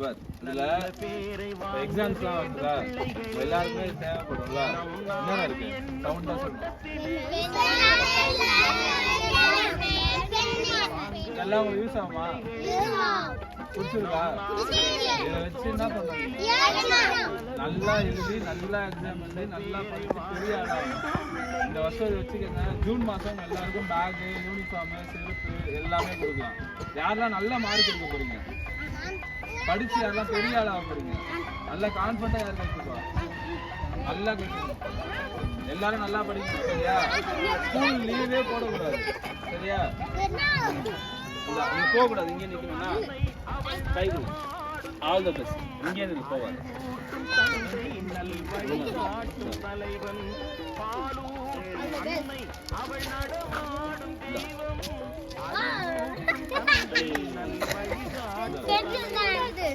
இதுல எக்ஸாம்ஸ்லாம் வருதுல எல்லாருமே தேவைப்படும்ல என்ன இருக்கு சவுண்டா சொல்லுங்க எல்லாம் உங்களுக்கு யூஸ் ஆகுமா பிடிச்சிருக்கா இதை வச்சு என்ன பண்ணுங்க நல்லா எழுதி நல்லா எக்ஸாம் எழுதி நல்லா படிச்சு பெரிய ஆளாகும் இந்த வருஷம் இதை வச்சுக்கோங்க ஜூன் மாதம் எல்லாருக்கும் பேகு யூனிஃபார்மு செருப்பு எல்லாமே கொடுக்கலாம் யாரெல்லாம் நல்ல மார்க் எடுக்க போறீங்க படிச்சு யாரெல்லாம் பெரிய ஆளாக போறீங்க நல்லா கான்ஃபிடண்டா யார் கற்றுப்பா நல்லா கற்றுக்கணும் எல்லாரும் நல்லா படிக்கணும் சரியா ஸ்கூல் லீவே போடக்கூடாது சரியா நீங்க போகக்கூடாது இங்கே நிற்கணும்னா கை கொடுங்க ஆல் த பெஸ்ட் இங்கே இருந்து போவாது அவள்